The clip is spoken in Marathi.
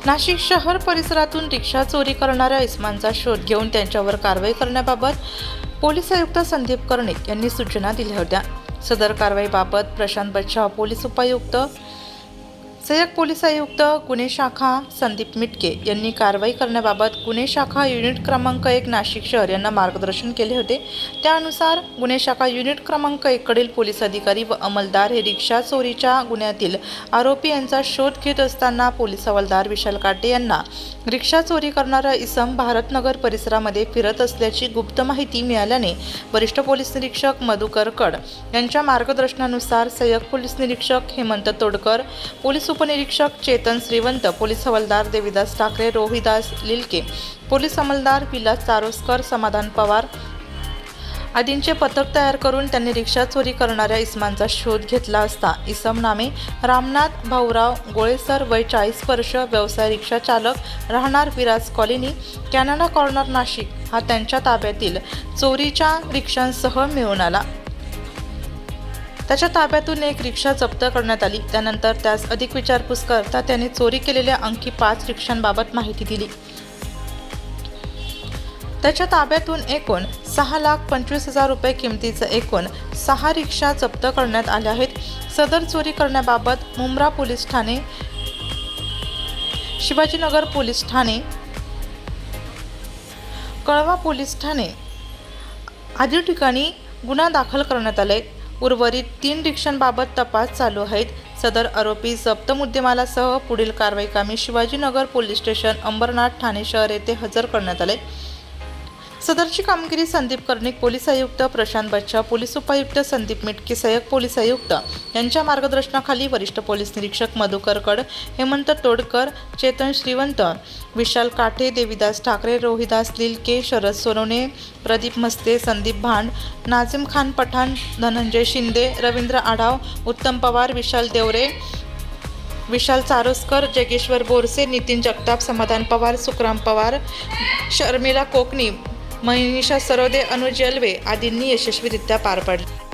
नाशिक शहर परिसरातून रिक्षा चोरी करणाऱ्या इसमांचा शोध घेऊन त्यांच्यावर कारवाई करण्याबाबत पोलीस आयुक्त संदीप कर्णिक यांनी सूचना दिल्या होत्या। सदर कारवाईबाबत प्रशांत बच्छाव पोलीस उपायुक्त, सहाय्यक पोलीस आयुक्त गुन्हे शाखा संदीप मिटके यांनी कारवाई करण्याबाबत गुन्हे शाखा युनिट क्रमांक 1 नाशिक शहर यांना मार्गदर्शन केले होते। त्यानुसार गुन्हे शाखा युनिट क्रमांक 1 कडील पोलीस अधिकारी व अंमलदार हे रिक्षा चोरीच्या गुन्ह्यातील आरोपी यांचा शोध घेत असताना पोलीस हवालदार विशाल काटे यांना रिक्षा चोरी करणारा इसम भारतनगर परिसरामध्ये फिरत असल्याची गुप्त माहिती मिळाल्याने वरिष्ठ पोलीस निरीक्षक मधुकर कड यांच्या मार्गदर्शनानुसार सहाय्यक पोलीस निरीक्षक हेमंत तोडकर, पोलीस उपनिरीक्षक चेतन श्रीवंत, पोलीस हवालदार देविदास ठाकरे, रोहिदास लिलके, पोलीस अंमलदार विलास चारोस्कर, समाधान पवार आदींचे पथक तयार करून त्यांनी रिक्षा चोरी करणाऱ्या इसमांचा शोध घेतला असता इसम नामे रामनाथ भाऊराव गोळेसर, वय 40 वर्ष, व्यवसाय रिक्षा चालक, राहणार Viraj colony, Canada corner, Nashik हा त्यांच्या ताब्यातील चोरीच्या रिक्षांसह मिळून आला। त्याच्या ताब्यातून एक रिक्षा जप्त करण्यात आली। त्यानंतर त्यास अधिक विचारपूस करता त्याने चोरी केलेल्या अंकी 5 रिक्षांबाबत माहिती दिली। त्याच्या ताब्यातून एकूण 6,25,000 रुपये किमतीचे एकूण 6 रिक्षा जप्त करण्यात आल्या आहेत। सदर चोरी करण्याबाबत मुंब्रा पोलीस ठाणे, शिवाजीनगर पोलीस ठाणे, कळवा पोलीस ठाणे आदी ठिकाणी गुन्हा दाखल करण्यात आले। उर्वरित 3 रिक्षांबाबत तपास चालू आहेत। सदर आरोपी जप्त मुद्देमालासह पुढील कारवाई कामी शिवाजीनगर पोलीस स्टेशन, अंबरनाथ, ठाणे शहर येथे हजर करण्यात आले। सदरची कामगिरी संदीप कर्णिक पोलीस आयुक्त, प्रशांत बच्छाव पोलीस उपायुक्त, संदीप मिटके सहाय्यक पोलीस आयुक्त यांच्या मार्गदर्शनाखाली वरिष्ठ पोलीस निरीक्षक मधुकर कड, हेमंत तोडकर, चेतन श्रीवंत, विशाल काटे, देविदास ठाकरे, रोहिदास लिलके, शरद सोनवणे, प्रदीप मस्ते, संदीप भांड, नाझिम खान पठाण, धनंजय शिंदे, रवींद्र आढाव, उत्तम पवार, विशाल देवरे, विशाल चारोस्कर, जगेश्वर बोरसे, नितीन जगताप, समाधान पवार, सुखराम पवार, शर्मिला कोकणी, मनीषा सरोदे, अनुज यलवे आदींनी यशस्वीरित्या पार पाडले।